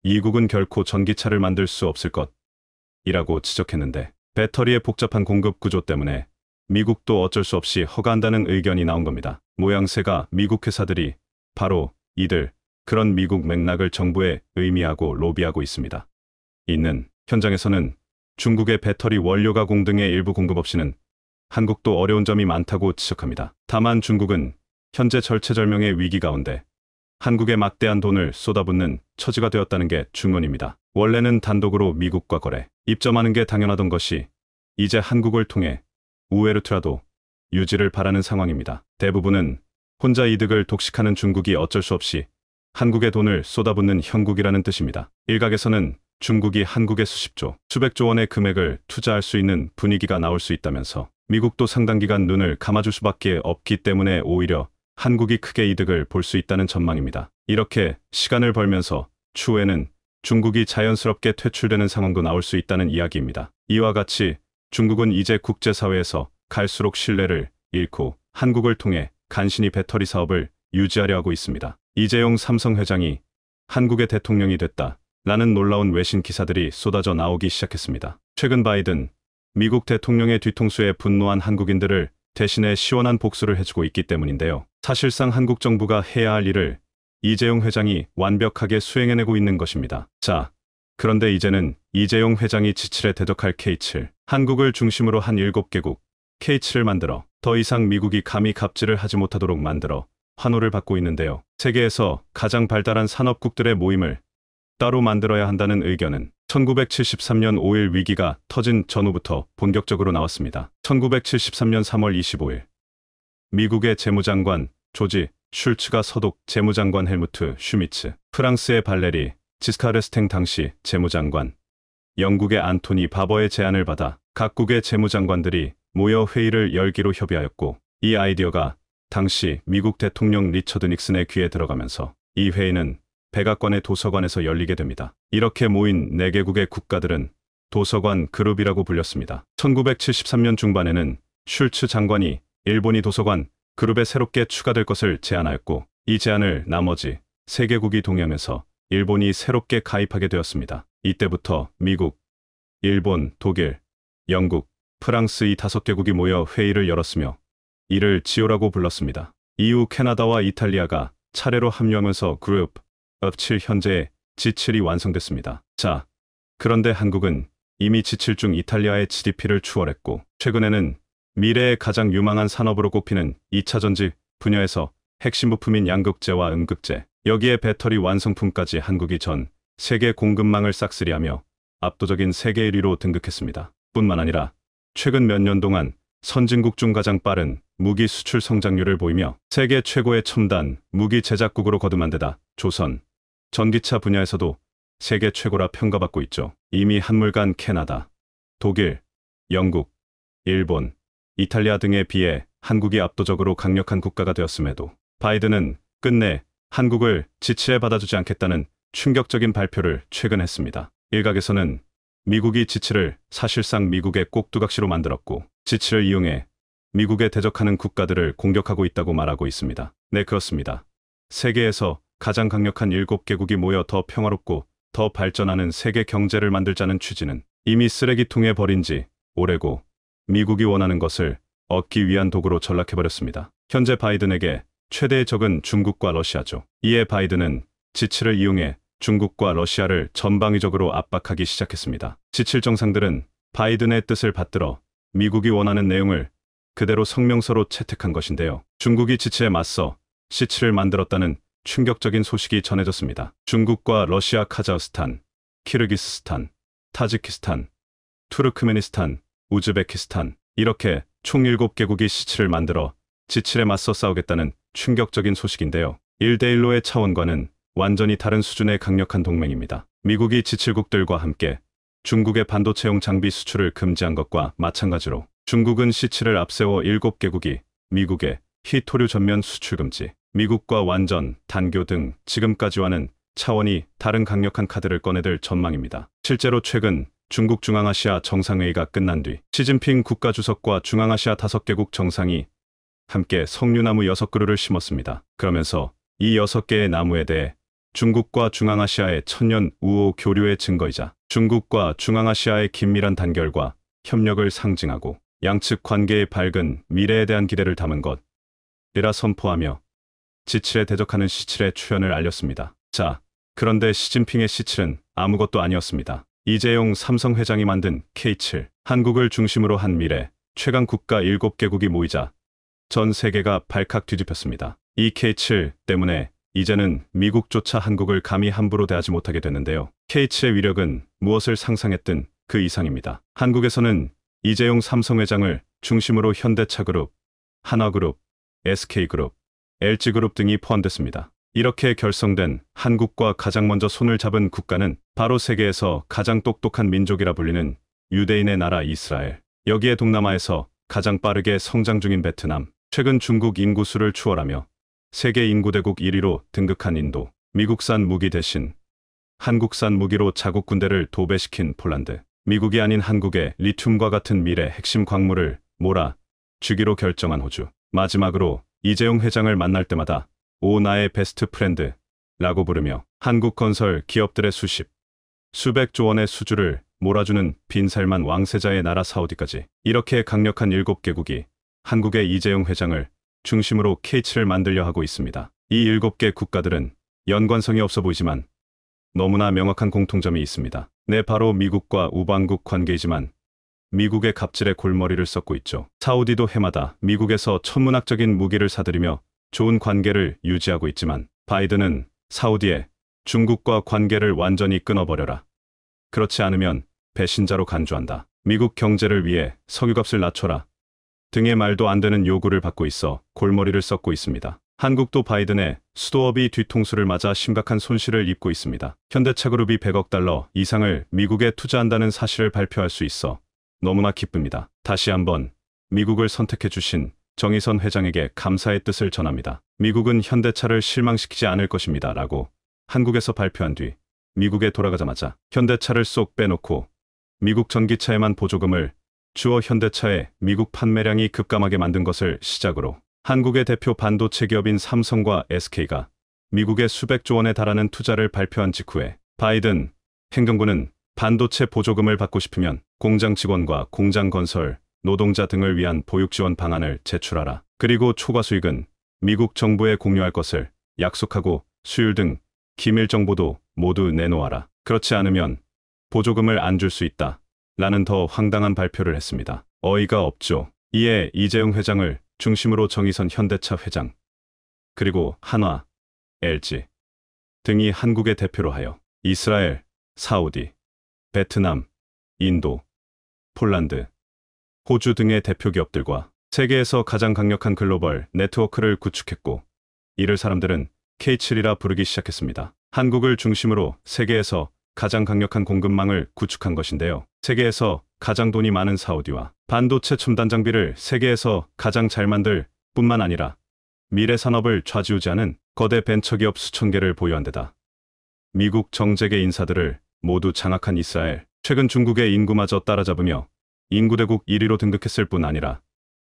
이국은 결코 전기차를 만들 수 없을 것이라고 지적했는데, 배터리의 복잡한 공급 구조 때문에 미국도 어쩔 수 없이 허가한다는 의견이 나온 겁니다. 모양새가 미국 회사들이 바로 이들 그런 미국 맥락을 정부에 의미하고 로비하고 있습니다. 있는 현장에서는 중국의 배터리 원료 가공 등의 일부 공급 없이는 한국도 어려운 점이 많다고 지적합니다. 다만 중국은 현재 절체절명의 위기 가운데 한국에 막대한 돈을 쏟아붓는 처지가 되었다는 게 중론입니다. 원래는 단독으로 미국과 거래, 입점하는 게 당연하던 것이 이제 한국을 통해 우에르트라도 유지를 바라는 상황입니다. 대부분은 혼자 이득을 독식하는 중국이 어쩔 수 없이 한국에 돈을 쏟아붓는 형국이라는 뜻입니다. 일각에서는 중국이 한국에 수십조, 수백조 원의 금액을 투자할 수 있는 분위기가 나올 수 있다면서 미국도 상당 기간 눈을 감아줄 수밖에 없기 때문에 오히려 한국이 크게 이득을 볼 수 있다는 전망입니다. 이렇게 시간을 벌면서 추후에는 중국이 자연스럽게 퇴출되는 상황도 나올 수 있다는 이야기입니다. 이와 같이 중국은 이제 국제사회에서 갈수록 신뢰를 잃고 한국을 통해 간신히 배터리 사업을 유지하려 하고 있습니다. 이재용 삼성 회장이 한국의 대통령이 됐다 라는 놀라운 외신 기사들이 쏟아져 나오기 시작했습니다. 최근 바이든 미국 대통령의 뒤통수에 분노한 한국인들을 대신에 시원한 복수를 해주고 있기 때문인데요. 사실상 한국 정부가 해야 할 일을 이재용 회장이 완벽하게 수행해내고 있는 것입니다. 자, 그런데 이제는 이재용 회장이 지칠에 대적할 K7, 한국을 중심으로 한 7개국 K7을 만들어 더 이상 미국이 감히 갑질을 하지 못하도록 만들어 환호를 받고 있는데요. 세계에서 가장 발달한 산업국들의 모임을 따로 만들어야 한다는 의견은 1973년 5일 위기가 터진 전후부터 본격적으로 나왔습니다. 1973년 3월 25일 미국의 재무장관 조지 슐츠가 서독 재무장관 헬무트 슈미츠, 프랑스의 발레리 지스카르스탱 당시 재무장관, 영국의 안토니 바버의 제안을 받아 각국의 재무장관들이 모여 회의를 열기로 협의하였고, 이 아이디어가 당시 미국 대통령 리처드 닉슨의 귀에 들어가면서 이 회의는 백악관의 도서관에서 열리게 됩니다. 이렇게 모인 4개국의 국가들은 도서관 그룹이라고 불렸습니다. 1973년 중반에는 슐츠 장관이 일본이 도서관 그룹에 새롭게 추가될 것을 제안하였고, 이 제안을 나머지 3개국이 동의하면서 일본이 새롭게 가입하게 되었습니다. 이때부터 미국, 일본, 독일, 영국, 프랑스 이 5개국이 모여 회의를 열었으며 이를 지오라고 불렀습니다. 이후 캐나다와 이탈리아가 차례로 합류하면서 그룹 업 7 현재의 G7이 완성됐습니다. 자, 그런데 한국은 이미 G7 중 이탈리아의 GDP를 추월했고, 최근에는 미래의 가장 유망한 산업으로 꼽히는 2차 전지 분야에서 핵심 부품인 양극재와 음극재, 여기에 배터리 완성품까지 한국이 전 세계 공급망을 싹쓸이하며 압도적인 세계 1위로 등극했습니다. 뿐만 아니라 최근 몇 년 동안 선진국 중 가장 빠른 무기 수출 성장률을 보이며 세계 최고의 첨단 무기 제작국으로 거듭한 데다 조선, 전기차 분야에서도 세계 최고라 평가받고 있죠. 이미 한물간 캐나다, 독일, 영국, 일본, 이탈리아 등에 비해 한국이 압도적으로 강력한 국가가 되었음에도 바이든은 끝내 한국을 G7에 받아주지 않겠다는 충격적인 발표를 최근 했습니다. 일각에서는 미국이 G7을 사실상 미국의 꼭두각시로 만들었고 G7을 이용해 미국에 대적하는 국가들을 공격하고 있다고 말하고 있습니다. 네, 그렇습니다. 세계에서 가장 강력한 7개국이 모여 더 평화롭고 더 발전하는 세계 경제를 만들자는 취지는 이미 쓰레기통에 버린 지 오래고 미국이 원하는 것을 얻기 위한 도구로 전락해버렸습니다. 현재 바이든에게 최대의 적은 중국과 러시아죠. 이에 바이든은 G7을 이용해 중국과 러시아를 전방위적으로 압박하기 시작했습니다. G7 정상들은 바이든의 뜻을 받들어 미국이 원하는 내용을 그대로 성명서로 채택한 것인데요. 중국이 G7에 맞서 C7을 만들었다는 충격적인 소식이 전해졌습니다. 중국과 러시아, 카자흐스탄, 키르기스스탄, 타지키스탄, 투르크메니스탄, 우즈베키스탄 이렇게 총 7개국이 C7을 만들어 G7에 맞서 싸우겠다는 충격적인 소식인데요. 1대1로의 차원과는 완전히 다른 수준의 강력한 동맹입니다. 미국이 G7국들과 함께 중국의 반도체용 장비 수출을 금지한 것과 마찬가지로 중국은 C7을 앞세워 7개국이 미국의 희토류 전면 수출 금지, 미국과 완전 단교 등 지금까지와는 차원이 다른 강력한 카드를 꺼내들 전망입니다. 실제로 최근 중국 중앙아시아 정상회의가 끝난 뒤 시진핑 국가주석과 중앙아시아 5개국 정상이 함께 석류나무 6그루를 심었습니다. 그러면서 이 6개의 나무에 대해 중국과 중앙아시아의 천년 우호 교류의 증거이자 중국과 중앙아시아의 긴밀한 단결과 협력을 상징하고 양측 관계의 밝은 미래에 대한 기대를 담은 것이라 선포하며 G7에 대적하는 C7의 출현을 알렸습니다. 자, 그런데 시진핑의 C7은 아무것도 아니었습니다. 이재용 삼성 회장이 만든 K7, 한국을 중심으로 한 미래 최강 국가 7개국이 모이자 전 세계가 발칵 뒤집혔습니다. 이 K7 때문에 이제는 미국조차 한국을 감히 함부로 대하지 못하게 됐는데요. K7의 위력은 무엇을 상상했든 그 이상입니다. 한국에서는 이재용 삼성 회장을 중심으로 현대차그룹, 한화그룹, SK그룹, LG그룹 등이 포함됐습니다. 이렇게 결성된 한국과 가장 먼저 손을 잡은 국가는 바로 세계에서 가장 똑똑한 민족이라 불리는 유대인의 나라 이스라엘. 여기에 동남아에서 가장 빠르게 성장 중인 베트남, 최근 중국 인구수를 추월하며 세계 인구대국 1위로 등극한 인도, 미국산 무기 대신 한국산 무기로 자국 군대를 도배시킨 폴란드, 미국이 아닌 한국의 리튬과 같은 미래 핵심 광물을 몰아 주기로 결정한 호주, 마지막으로 이재용 회장을 만날 때마다 오 나의 베스트 프렌드 라고 부르며 한국 건설 기업들의 수백조 원의 수주를 몰아주는 빈살만 왕세자의 나라 사우디까지, 이렇게 강력한 7개국이 한국의 이재용 회장을 중심으로 K7을 만들려 하고 있습니다. 이 7개 국가들은 연관성이 없어 보이지만 너무나 명확한 공통점이 있습니다. 네, 바로 미국과 우방국 관계이지만 미국의 갑질에 골머리를 썩고 있죠. 사우디도 해마다 미국에서 천문학적인 무기를 사들이며 좋은 관계를 유지하고 있지만 바이든은 사우디에 중국과 관계를 완전히 끊어버려라, 그렇지 않으면 배신자로 간주한다, 미국 경제를 위해 석유값을 낮춰라 등의 말도 안 되는 요구를 받고 있어 골머리를 썩고 있습니다. 한국도 바이든의 수도업이 뒤통수를 맞아 심각한 손실을 입고 있습니다. 현대차그룹이 100억 달러 이상을 미국에 투자한다는 사실을 발표할 수 있어 너무나 기쁩니다. 다시 한번 미국을 선택해 주신 정의선 회장에게 감사의 뜻을 전합니다. 미국은 현대차를 실망시키지 않을 것입니다 라고 한국에서 발표한 뒤 미국에 돌아가자마자 현대차를 쏙 빼놓고 미국 전기차에만 보조금을 주어 현대차의 미국 판매량이 급감하게 만든 것을 시작으로 한국의 대표 반도체 기업인 삼성과 SK가 미국의 수백조 원에 달하는 투자를 발표한 직후에 바이든 행정부는 반도체 보조금을 받고 싶으면 공장 직원과 공장 건설 노동자 등을 위한 보육 지원 방안을 제출하라. 그리고 초과 수익은 미국 정부에 공유할 것을 약속하고 수율 등 기밀 정보도 모두 내놓아라. 그렇지 않으면 보조금을 안 줄 수 있다 라는 더 황당한 발표를 했습니다. 어이가 없죠. 이에 이재용 회장을 중심으로 정의선 현대차 회장, 그리고 한화, LG 등이 한국의 대표로 하여 이스라엘, 사우디, 베트남, 인도, 폴란드, 호주 등의 대표 기업들과 세계에서 가장 강력한 글로벌 네트워크를 구축했고, 이를 사람들은 K7이라 부르기 시작했습니다. 한국을 중심으로 세계에서 가장 강력한 공급망을 구축한 것인데요. 세계에서 가장 돈이 많은 사우디와 반도체 첨단 장비를 세계에서 가장 잘 만들 뿐만 아니라 미래 산업을 좌지우지하는 거대 벤처기업 수천 개를 보유한 데다 미국 정재계 인사들을 모두 장악한 이스라엘, 최근 중국의 인구마저 따라잡으며 인구대국 1위로 등극했을 뿐 아니라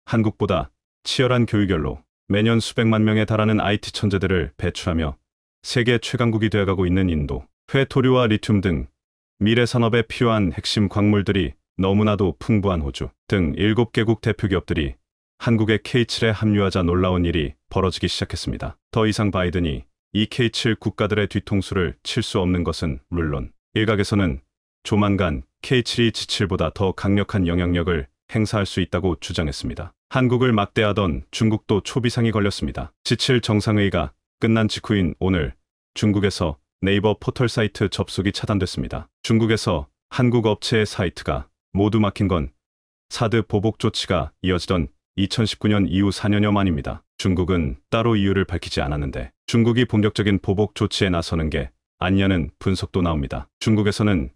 한국보다 치열한 교육열로 매년 수백만 명에 달하는 IT 천재들을 배출하며 세계 최강국이 되어가고 있는 인도, 회토류와 리튬 등 미래 산업에 필요한 핵심 광물들이 너무나도 풍부한 호주 등 7개국 대표 기업들이 한국의 K7에 합류하자 놀라운 일이 벌어지기 시작했습니다. 더 이상 바이든이 이 K7 국가들의 뒤통수를 칠 수 없는 것은 물론 일각에서는 조만간 K7이 G7보다 더 강력한 영향력을 행사할 수 있다고 주장했습니다. 한국을 막대하던 중국도 초비상이 걸렸습니다. G7 정상회의가 끝난 직후인 오늘 중국에서 네이버 포털 사이트 접속이 차단됐습니다. 중국에서 한국 업체의 사이트가 모두 막힌 건 사드 보복 조치가 이어지던 2019년 이후 4년여 만입니다. 중국은 따로 이유를 밝히지 않았는데 중국이 본격적인 보복 조치에 나서는 게 아니냐는 분석도 나옵니다. 중국에서는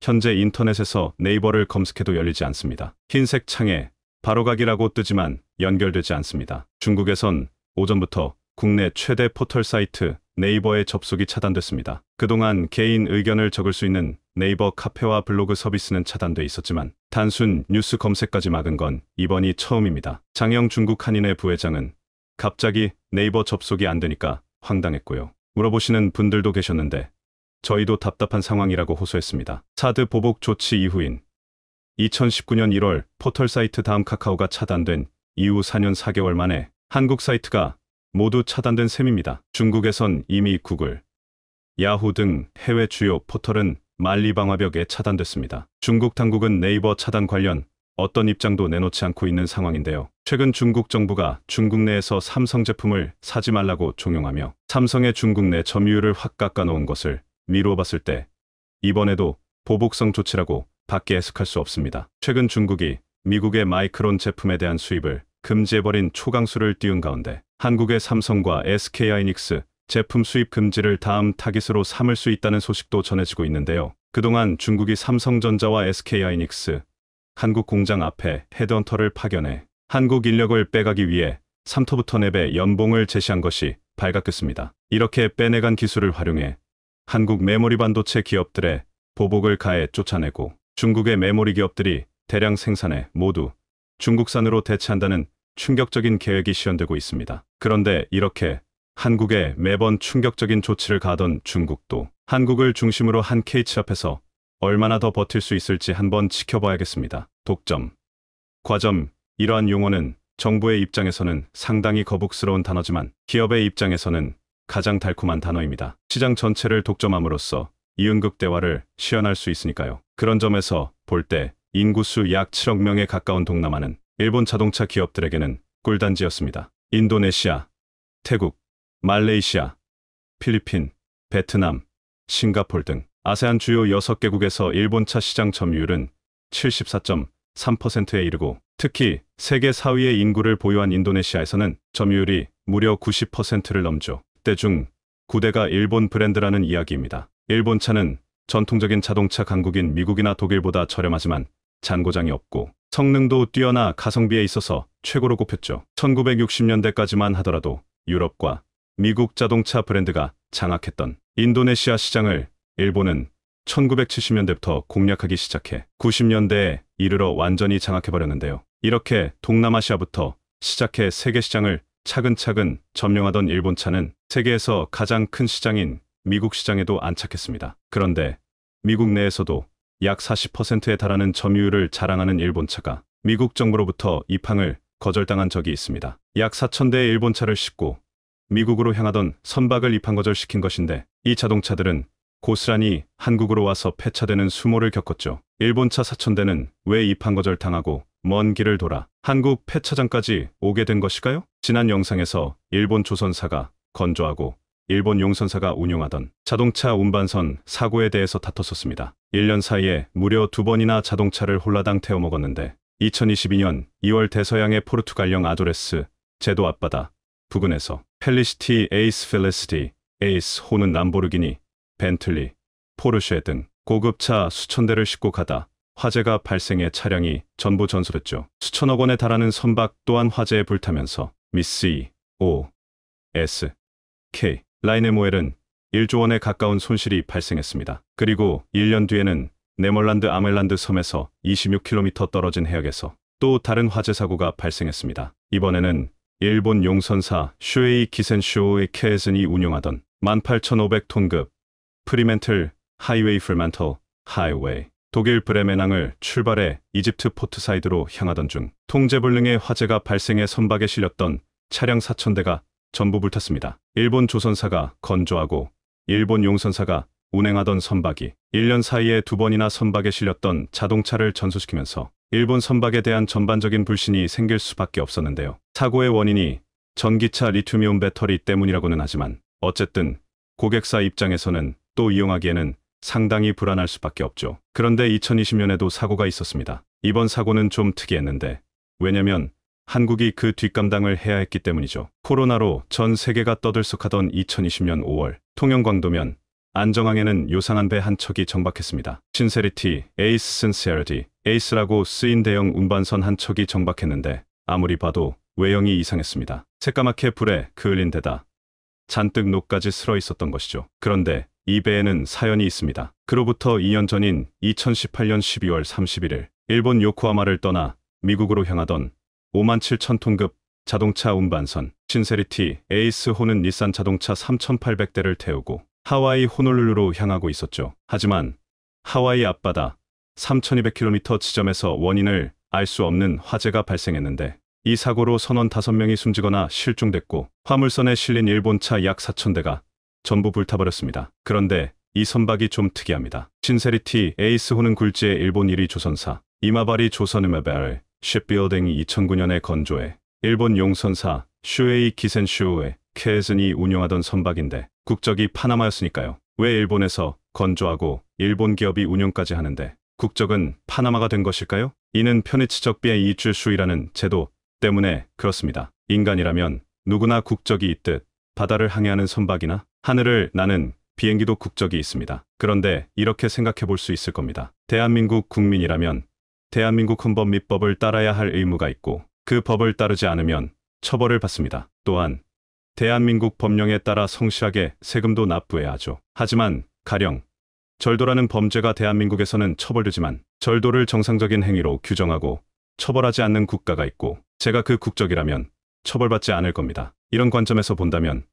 현재 인터넷에서 네이버를 검색해도 열리지 않습니다. 흰색 창에 바로가기라고 뜨지만 연결되지 않습니다. 중국에선 오전부터 국내 최대 포털 사이트 네이버의 접속이 차단됐습니다. 그동안 개인 의견을 적을 수 있는 네이버 카페와 블로그 서비스는 차단돼 있었지만 단순 뉴스 검색까지 막은 건 이번이 처음입니다. 장영 중국 한인회 부회장은 갑자기 네이버 접속이 안 되니까 황당했고요. 물어보시는 분들도 계셨는데 저희도 답답한 상황이라고 호소했습니다. 사드 보복 조치 이후인 2019년 1월 포털 사이트 다음 카카오가 차단된 이후 4년 4개월 만에 한국 사이트가 모두 차단된 셈입니다. 중국에선 이미 구글, 야후 등 해외 주요 포털은 만리방화벽에 차단됐습니다. 중국 당국은 네이버 차단 관련 어떤 입장도 내놓지 않고 있는 상황인데요. 최근 중국 정부가 중국 내에서 삼성 제품을 사지 말라고 종용하며 삼성의 중국 내 점유율을 확 깎아놓은 것을 미루어 봤을 때 이번에도 보복성 조치라고 밖에 해석할 수 없습니다. 최근 중국이 미국의 마이크론 제품에 대한 수입을 금지해버린 초강수를 띄운 가운데 한국의 삼성과 SK하이닉스 제품 수입 금지를 다음 타깃으로 삼을 수 있다는 소식도 전해지고 있는데요. 그동안 중국이 삼성전자와 SK하이닉스 한국 공장 앞에 헤드헌터를 파견해 한국 인력을 빼가기 위해 3터부터 4배 연봉을 제시한 것이 발각됐습니다. 이렇게 빼내간 기술을 활용해 한국 메모리 반도체 기업들의 보복을 가해 쫓아내고 중국의 메모리 기업들이 대량 생산해 모두 중국산으로 대체한다는 충격적인 계획이 시연되고 있습니다. 그런데 이렇게 한국에 매번 충격적인 조치를 가하던 중국도 한국을 중심으로 한 K칩 앞에서 얼마나 더 버틸 수 있을지 한번 지켜봐야겠습니다. 독점, 과점, 이러한 용어는 정부의 입장에서는 상당히 거북스러운 단어지만 기업의 입장에서는 가장 달콤한 단어입니다. 시장 전체를 독점함으로써 이윤극 대화를 시연할 수 있으니까요. 그런 점에서 볼 때 인구수 약 7억 명에 가까운 동남아는 일본 자동차 기업들에게는 꿀단지였습니다. 인도네시아, 태국, 말레이시아, 필리핀, 베트남, 싱가포르 등 아세안 주요 6개국에서 일본차 시장 점유율은 74.3%에 이르고 특히 세계 4위의 인구를 보유한 인도네시아에서는 점유율이 무려 90%를 넘죠. 때중 9대가 일본 브랜드라는 이야기입니다. 일본차는 전통적인 자동차 강국인 미국이나 독일보다 저렴하지만 잔고장이 없고 성능도 뛰어나 가성비에 있어서 최고로 꼽혔죠. 1960년대까지만 하더라도 유럽과 미국 자동차 브랜드가 장악했던 인도네시아 시장을 일본은 1970년대부터 공략하기 시작해 90년대에 이르러 완전히 장악해버렸는데요. 이렇게 동남아시아부터 시작해 세계 시장을 차근차근 점령하던 일본차는 세계에서 가장 큰 시장인 미국 시장에도 안착했습니다. 그런데 미국 내에서도 약 40%에 달하는 점유율을 자랑하는 일본차가 미국 정부로부터 입항을 거절당한 적이 있습니다. 약 4,000대의 일본차를 싣고 미국으로 향하던 선박을 입항 거절시킨 것인데 이 자동차들은 고스란히 한국으로 와서 폐차되는 수모를 겪었죠. 일본차 4,000대는 왜 입항 거절당하고 먼 길을 돌아 한국 폐차장까지 오게 된 것일까요? 지난 영상에서 일본 조선사가 건조하고 일본 용선사가 운용하던 자동차 운반선 사고에 대해서 다퉜었습니다. 1년 사이에 무려 2번이나 자동차를 홀라당 태워먹었는데 2022년 2월 대서양의 포르투갈령 아도레스 제도 앞바다 부근에서 펠리시티, 에이스 펠리시티, 에이스 호는 람보르기니, 벤틀리, 포르쉐 등 고급차 수천 대를 싣고 가다 화재가 발생해 차량이 전부 전소됐죠. 수천억 원에 달하는 선박 또한 화재에 불타면서 미쓰이, 오, S, K, 라이네모엘은 1조 원에 가까운 손실이 발생했습니다. 그리고 1년 뒤에는 네멀란드 아멜란드 섬에서 26km 떨어진 해역에서 또 다른 화재 사고가 발생했습니다. 이번에는 일본 용선사 슈에이 기센쇼의 케에슨이 운용하던 18,500톤급 프리멘틀 하이웨이 풀만틀 하이웨이 독일 브레멘항을 출발해 이집트 포트사이드로 향하던 중 통제불능의 화재가 발생해 선박에 실렸던 차량 4,000대가 전부 불탔습니다. 일본 조선사가 건조하고 일본 용선사가 운행하던 선박이 1년 사이에 2번이나 선박에 실렸던 자동차를 전소시키면서 일본 선박에 대한 전반적인 불신이 생길 수밖에 없었는데요. 사고의 원인이 전기차 리튬이온 배터리 때문이라고는 하지만 어쨌든 고객사 입장에서는 또 이용하기에는 상당히 불안할 수밖에 없죠. 그런데 2020년에도 사고가 있었습니다. 이번 사고는 좀 특이했는데 왜냐면 한국이 그 뒷감당을 해야 했기 때문이죠. 코로나로 전 세계가 떠들썩하던 2020년 5월 통영광도면 안정항에는 요상한 배 한 척이 정박했습니다. 신세리티, 에이스 신세리티, 에이스라고 쓰인 대형 운반선 한 척이 정박했는데 아무리 봐도 외형이 이상했습니다. 새까맣게 불에 그을린 데다 잔뜩 녹까지 슬어 있었던 것이죠. 그런데 이 배에는 사연이 있습니다. 그로부터 2년 전인 2018년 12월 31일 일본 요코하마를 떠나 미국으로 향하던 57,000톤급 자동차 운반선 신세리티 에이스호는 닛산 자동차 3,800대를 태우고 하와이 호놀룰루로 향하고 있었죠. 하지만 하와이 앞바다 3,200km 지점에서 원인을 알 수 없는 화재가 발생했는데 이 사고로 선원 5명이 숨지거나 실종됐고 화물선에 실린 일본차 약 4,000대가 전부 불타버렸습니다. 그런데 이 선박이 좀 특이합니다. 신세리티 에이스호는 굴지의 일본 1위 조선사 이마바리 조선이마바리 쉽빌딩이 2009년에 건조해 일본 용선사 슈에이 기센슈의 케에슨이 운용하던 선박인데 국적이 파나마였으니까요. 왜 일본에서 건조하고 일본 기업이 운용까지 하는데 국적은 파나마가 된 것일까요? 이는 편의치적비의 이줄수이라는 제도 때문에 그렇습니다. 인간이라면 누구나 국적이 있듯 바다를 항해하는 선박이나 하늘을 나는 비행기도 국적이 있습니다. 그런데 이렇게 생각해 볼 수 있을 겁니다. 대한민국 국민이라면 대한민국 헌법 및 법을 따라야 할 의무가 있고 그 법을 따르지 않으면 처벌을 받습니다. 또한 대한민국 법령에 따라 성실하게 세금도 납부해야 하죠. 하지만 가령 절도라는 범죄가 대한민국에서는 처벌되지만 절도를 정상적인 행위로 규정하고 처벌하지 않는 국가가 있고 제가 그 국적이라면 처벌받지 않을 겁니다. 이런 관점에서 본다면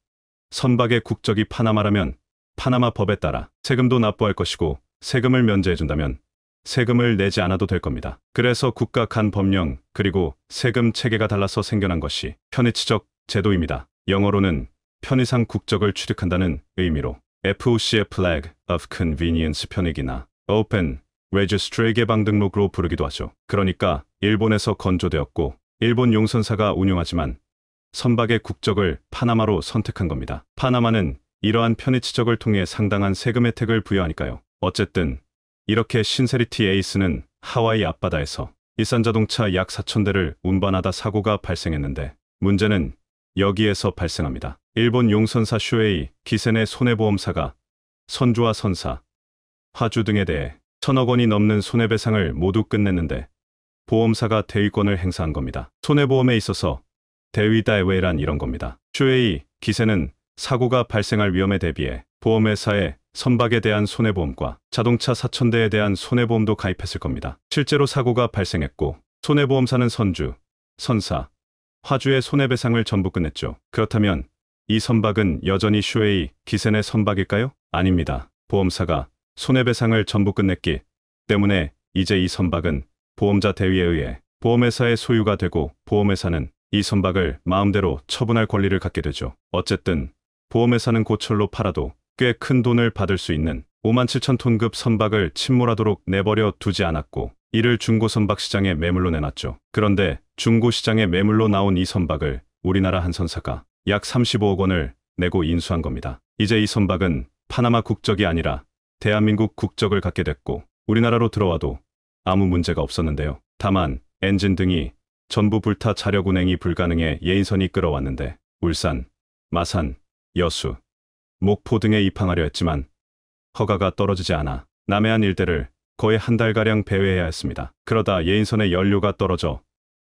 선박의 국적이 파나마라면 파나마 법에 따라 세금도 납부할 것이고 세금을 면제해준다면 세금을 내지 않아도 될 겁니다. 그래서 국가 간 법령 그리고 세금 체계가 달라서 생겨난 것이 편의치적 제도입니다. 영어로는 편의상 국적을 취득한다는 의미로 FOC의 Flag of Convenience 편익이나 Open Registry 개방 등록으로 부르기도 하죠. 그러니까 일본에서 건조되었고 일본 용선사가 운용하지만 선박의 국적을 파나마로 선택한 겁니다. 파나마는 이러한 편의치적을 통해 상당한 세금 혜택을 부여하니까요. 어쨌든 이렇게 신세리티 에이스는 하와이 앞바다에서 일산자동차 약 4,000대를 운반하다 사고가 발생했는데 문제는 여기에서 발생합니다. 일본 용선사 슈에이 기센의 손해보험사가 선주와 선사, 화주 등에 대해 1,000억 원이 넘는 손해배상을 모두 끝냈는데 보험사가 대위권을 행사한 겁니다. 손해보험에 있어서 대위다에웨이란 이런 겁니다. 슈에이 기센은 사고가 발생할 위험에 대비해 보험회사에 선박에 대한 손해보험과 자동차 4,000대에 대한 손해보험도 가입했을 겁니다. 실제로 사고가 발생했고 손해보험사는 선주, 선사, 화주의 손해배상을 전부 끝냈죠. 그렇다면 이 선박은 여전히 슈에이 기센의 선박일까요? 아닙니다. 보험사가 손해배상을 전부 끝냈기 때문에 이제 이 선박은 보험자 대위에 의해 보험회사의 소유가 되고 보험회사는 이 선박을 마음대로 처분할 권리를 갖게 되죠. 어쨌든 보험회사는 고철로 팔아도 꽤 큰 돈을 받을 수 있는 57,000톤급 선박을 침몰하도록 내버려 두지 않았고 이를 중고선박 시장에 매물로 내놨죠. 그런데 중고시장에 매물로 나온 이 선박을 우리나라 한 선사가 약 35억 원을 내고 인수한 겁니다. 이제 이 선박은 파나마 국적이 아니라 대한민국 국적을 갖게 됐고 우리나라로 들어와도 아무 문제가 없었는데요. 다만 엔진 등이 전부 불타 자력 운행이 불가능해 예인선이 끌어왔는데 울산, 마산, 여수, 목포 등에 입항하려 했지만 허가가 떨어지지 않아 남해안 일대를 거의 한 달가량 배회해야 했습니다. 그러다 예인선의 연료가 떨어져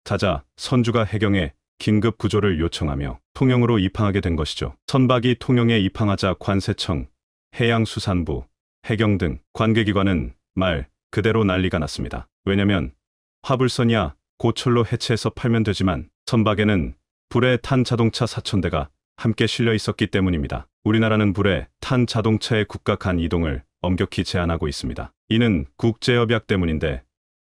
자자 선주가 해경에 긴급 구조를 요청하며 통영으로 입항하게 된 것이죠. 선박이 통영에 입항하자 관세청, 해양수산부, 해경 등 관계기관은 말 그대로 난리가 났습니다. 왜냐면 화불선이야 고철로 해체해서 팔면 되지만 선박에는 불에 탄 자동차 4,000대가 함께 실려 있었기 때문입니다. 우리나라는 불에 탄 자동차의 국가 간 이동을 엄격히 제한하고 있습니다. 이는 국제협약 때문인데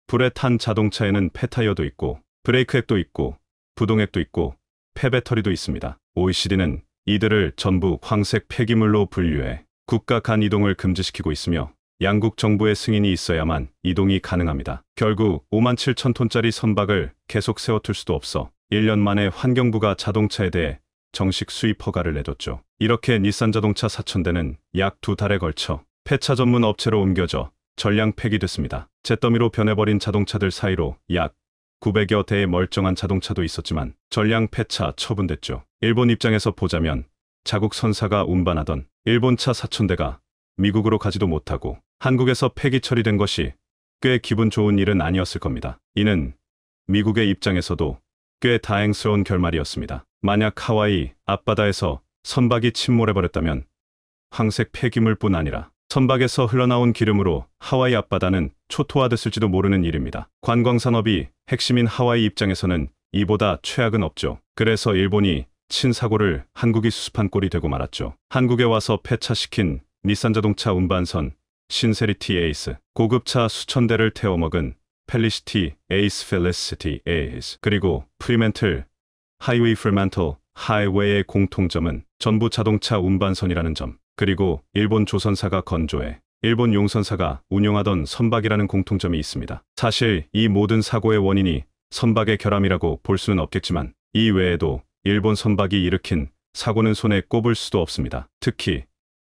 불에 탄 자동차에는 폐타이어도 있고 브레이크액도 있고 부동액도 있고 폐배터리도 있습니다. OECD는 이들을 전부 황색 폐기물로 분류해 국가 간 이동을 금지시키고 있으며 양국 정부의 승인이 있어야만 이동이 가능합니다. 결국 57,000톤짜리 선박을 계속 세워둘 수도 없어 1년 만에 환경부가 자동차에 대해 정식 수입 허가를 내줬죠. 이렇게 닛산자동차 4,000대는 약 2달에 걸쳐 폐차 전문 업체로 옮겨져 전량 폐기됐습니다. 잿더미로 변해버린 자동차들 사이로 약 900여 대의 멀쩡한 자동차도 있었지만 전량 폐차 처분됐죠. 일본 입장에서 보자면 자국 선사가 운반하던 일본차 4,000대가 미국으로 가지도 못하고 한국에서 폐기 처리된 것이 꽤 기분 좋은 일은 아니었을 겁니다. 이는 미국의 입장에서도 꽤 다행스러운 결말이었습니다. 만약 하와이 앞바다에서 선박이 침몰해버렸다면 황색 폐기물뿐 아니라 선박에서 흘러나온 기름으로 하와이 앞바다는 초토화됐을지도 모르는 일입니다. 관광산업이 핵심인 하와이 입장에서는 이보다 최악은 없죠. 그래서 일본이 친사고를 한국이 수습한 꼴이 되고 말았죠. 한국에 와서 폐차시킨 닛산자동차 운반선 신세리티 에이스, 고급차 수천 대를 태워먹은 펠리시티 에이스, 펠리시티 에이스, 그리고 프리멘틀 하이웨이 프리멘틀 하이웨이의 공통점은 전부 자동차 운반선이라는 점, 그리고 일본 조선사가 건조해 일본 용선사가 운용하던 선박이라는 공통점이 있습니다. 사실 이 모든 사고의 원인이 선박의 결함이라고 볼 수는 없겠지만 이 외에도 일본 선박이 일으킨 사고는 손에 꼽을 수도 없습니다. 특히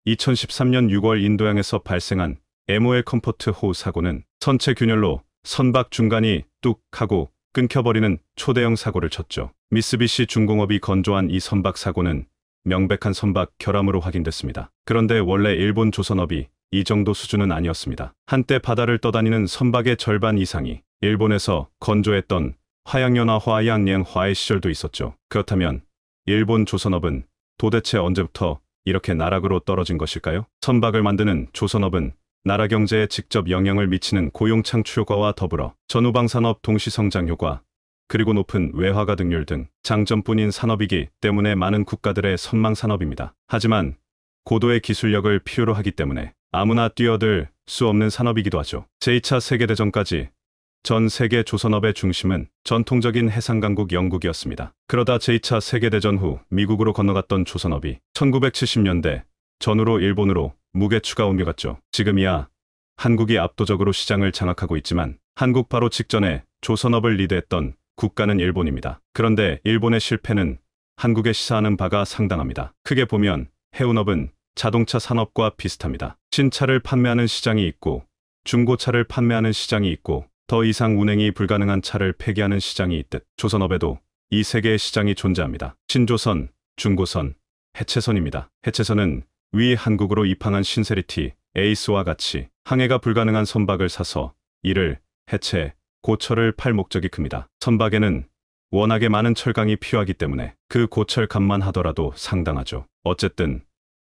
2013년 6월 인도양에서 발생한 MOL 컴포트 호우 사고는 선체 균열로 선박 중간이 뚝 하고 끊겨버리는 초대형 사고를 쳤죠. 미쓰비시 중공업이 건조한 이 선박 사고는 명백한 선박 결함으로 확인됐습니다. 그런데 원래 일본 조선업이 이 정도 수준은 아니었습니다. 한때 바다를 떠다니는 선박의 절반 이상이 일본에서 건조했던 화양연화 화양량화의 시절도 있었죠. 그렇다면 일본 조선업은 도대체 언제부터 이렇게 나락으로 떨어진 것일까요? 선박을 만드는 조선업은 나라 경제에 직접 영향을 미치는 고용 창출 효과와 더불어 전후방산업 동시성장 효과, 그리고 높은 외화가 등률 등 장점뿐인 산업이기 때문에 많은 국가들의 선망 산업입니다. 하지만 고도의 기술력을 필요로 하기 때문에 아무나 뛰어들 수 없는 산업이기도 하죠. 제2차 세계대전까지 전 세계 조선업의 중심은 전통적인 해상강국 영국이었습니다. 그러다 제2차 세계대전 후 미국으로 건너갔던 조선업이 1970년대 전후로 일본으로 무게추가 옮겨갔죠. 지금이야 한국이 압도적으로 시장을 장악하고 있지만 한국 바로 직전에 조선업을 리드했던 국가는 일본입니다. 그런데 일본의 실패는 한국에 시사하는 바가 상당합니다. 크게 보면 해운업은 자동차 산업과 비슷합니다. 신차를 판매하는 시장이 있고 중고차를 판매하는 시장이 있고 더 이상 운행이 불가능한 차를 폐기하는 시장이 있듯 조선업에도 이 세 개의 시장이 존재합니다. 신조선, 중고선, 해체선입니다. 해체선은 위 한국으로 입항한 신세리티, 에이스와 같이 항해가 불가능한 선박을 사서 이를 해체, 고철을 팔 목적이 큽니다. 선박에는 워낙에 많은 철강이 필요하기 때문에 그 고철값만 하더라도 상당하죠. 어쨌든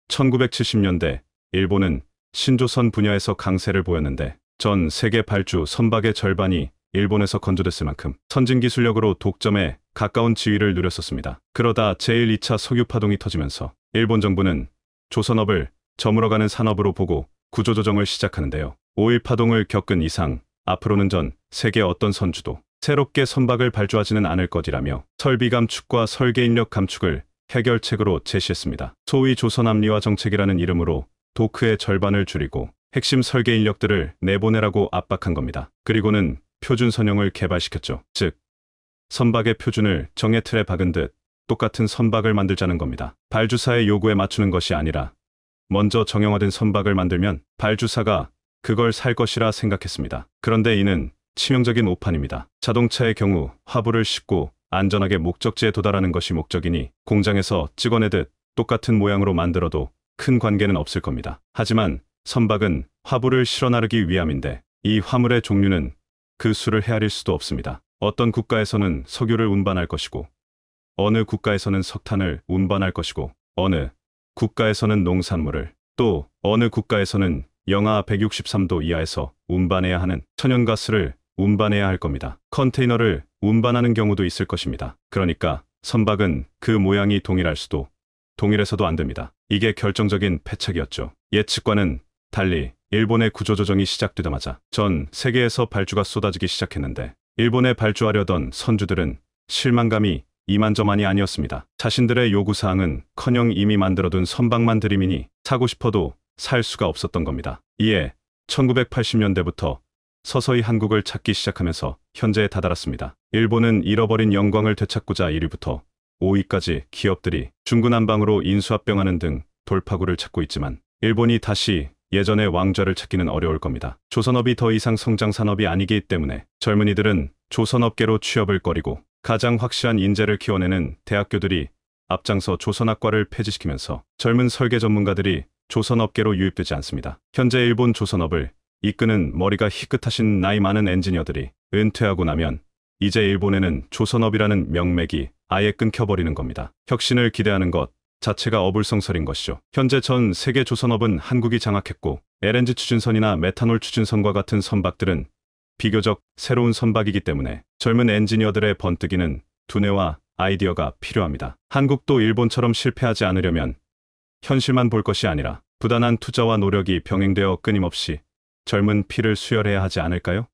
1970년대 일본은 신조선 분야에서 강세를 보였는데 전 세계 발주 선박의 절반이 일본에서 건조됐을 만큼 선진 기술력으로 독점에 가까운 지위를 누렸었습니다. 그러다 제1, 2차 석유파동이 터지면서 일본 정부는 조선업을 저물어가는 산업으로 보고 구조조정을 시작하는데요. 5.1파동을 겪은 이상 앞으로는 전 세계 어떤 선주도 새롭게 선박을 발주하지는 않을 것이라며 설비 감축과 설계 인력 감축을 해결책으로 제시했습니다. 소위 조선합리화 정책이라는 이름으로 도크의 절반을 줄이고 핵심 설계 인력들을 내보내라고 압박한 겁니다. 그리고는 표준 선형을 개발시켰죠. 즉, 선박의 표준을 정의 틀에 박은 듯 똑같은 선박을 만들자는 겁니다. 발주사의 요구에 맞추는 것이 아니라 먼저 정형화된 선박을 만들면 발주사가 그걸 살 것이라 생각했습니다. 그런데 이는 치명적인 오판입니다. 자동차의 경우 화부를 싣고 안전하게 목적지에 도달하는 것이 목적이니 공장에서 찍어내듯 똑같은 모양으로 만들어도 큰 관계는 없을 겁니다. 하지만 선박은 화부를 실어 나르기 위함인데 이 화물의 종류는 그 수를 헤아릴 수도 없습니다. 어떤 국가에서는 석유를 운반할 것이고 어느 국가에서는 석탄을 운반할 것이고 어느 국가에서는 농산물을 또 어느 국가에서는 영하 163도 이하에서 운반해야 하는 천연가스를 운반해야 할 겁니다. 컨테이너를 운반하는 경우도 있을 것입니다. 그러니까 선박은 그 모양이 동일할 수도 동일해서도 안 됩니다. 이게 결정적인 패착이었죠. 예측과는 달리 일본의 구조조정이 시작되자마자 전 세계에서 발주가 쏟아지기 시작했는데 일본에 발주하려던 선주들은 실망감이 이만저만이 아니었습니다. 자신들의 요구사항은 커녕 이미 만들어둔 선박만 들이미니 사고 싶어도 살 수가 없었던 겁니다. 이에 1980년대부터 서서히 한국을 찾기 시작하면서 현재에 다다랐습니다. 일본은 잃어버린 영광을 되찾고자 1위부터 5위까지 기업들이 중구난방으로 인수합병하는 등 돌파구를 찾고 있지만 일본이 다시 예전의 왕좌를 찾기는 어려울 겁니다. 조선업이 더 이상 성장 산업이 아니기 때문에 젊은이들은 조선업계로 취업을 꺼리고 가장 확실한 인재를 키워내는 대학교들이 앞장서 조선학과를 폐지시키면서 젊은 설계 전문가들이 조선업계로 유입되지 않습니다. 현재 일본 조선업을 이끄는 머리가 희끗하신 나이 많은 엔지니어들이 은퇴하고 나면 이제 일본에는 조선업이라는 명맥이 아예 끊겨버리는 겁니다. 혁신을 기대하는 것 자체가 어불성설인 것이죠. 현재 전 세계 조선업은 한국이 장악했고 LNG 추진선이나 메탄올 추진선과 같은 선박들은 비교적 새로운 선박이기 때문에 젊은 엔지니어들의 번뜩이는 두뇌와 아이디어가 필요합니다. 한국도 일본처럼 실패하지 않으려면 현실만 볼 것이 아니라 부단한 투자와 노력이 병행되어 끊임없이 젊은 피를 수혈해야 하지 않을까요?